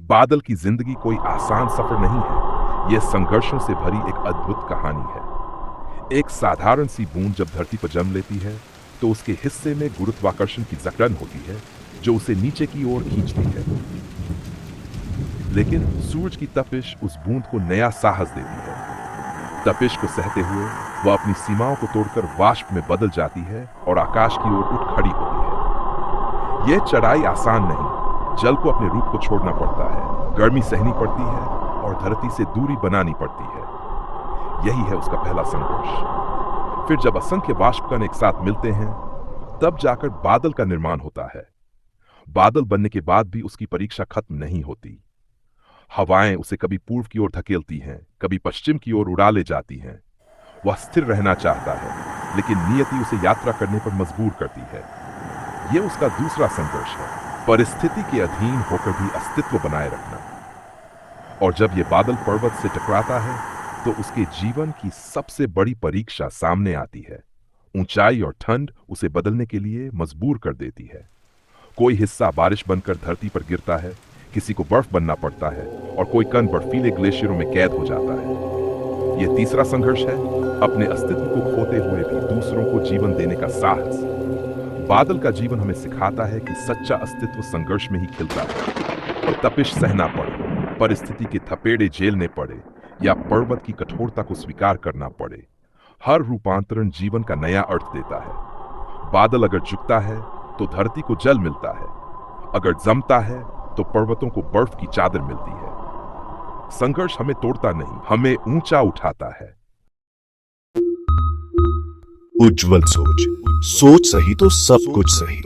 बादल की जिंदगी कोई आसान सफर नहीं है। यह संघर्षों से भरी एक अद्भुत कहानी है। एक साधारण सी बूंद जब धरती पर जन्म लेती है तो उसके हिस्से में गुरुत्वाकर्षण की जकड़न होती है जो उसे नीचे की ओर खींचती है। लेकिन सूरज की तपिश उस बूंद को नया साहस देती है। तपिश को सहते हुए वह अपनी सीमाओं को तोड़कर वाष्प में बदल जाती है और आकाश की ओर उठ खड़ी होती है। यह चढ़ाई आसान नहीं। जल को अपने रूप को छोड़ना पड़ता है, गर्मी सहनी पड़ती है और धरती से दूरी बनानी पड़ती है। यही है उसका पहला संघर्ष। फिर जब असंख्य वाष्पकण एक साथ मिलते हैं तब जाकर बादल का निर्माण होता है। बादल बनने के बाद भी उसकी परीक्षा खत्म नहीं होती। हवाएं उसे कभी पूर्व की ओर धकेलती हैं, कभी पश्चिम की ओर उड़ा ले जाती हैं। वह स्थिर रहना चाहता है लेकिन नियति उसे यात्रा करने पर मजबूर करती है। यह उसका दूसरा संघर्ष है, परिस्थिति के अधीन होकर भी अस्तित्व बनाए रखना। और जब यह बादल पर्वत से टकराता है तो उसके जीवन की सबसे बड़ी परीक्षा सामने आती है। ऊंचाई और ठंड उसे बदलने के लिए मजबूर कर देती है। कोई हिस्सा बारिश बनकर धरती पर गिरता है, किसी को बर्फ बनना पड़ता है और कोई कण बर्फीले ग्लेशियरों में कैद हो जाता है। यह तीसरा संघर्ष है, अपने अस्तित्व को खोते हुए भी दूसरों को जीवन देने का साहस। बादल का जीवन हमें सिखाता है कि सच्चा अस्तित्व संघर्ष में ही खिलता है। और तपिश सहना पड़े, परिस्थिति के थपेड़े झेलने पड़े या पर्वत की कठोरता को स्वीकार करना पड़े, हर रूपांतरण जीवन का नया अर्थ देता है। बादल अगर झुकता है तो धरती को जल मिलता है, अगर जमता है तो पर्वतों को बर्फ की चादर मिलती है। संघर्ष हमें तोड़ता नहीं, हमें ऊंचा उठाता है। उज्जवल सोच, सोच सही तो सब कुछ सही।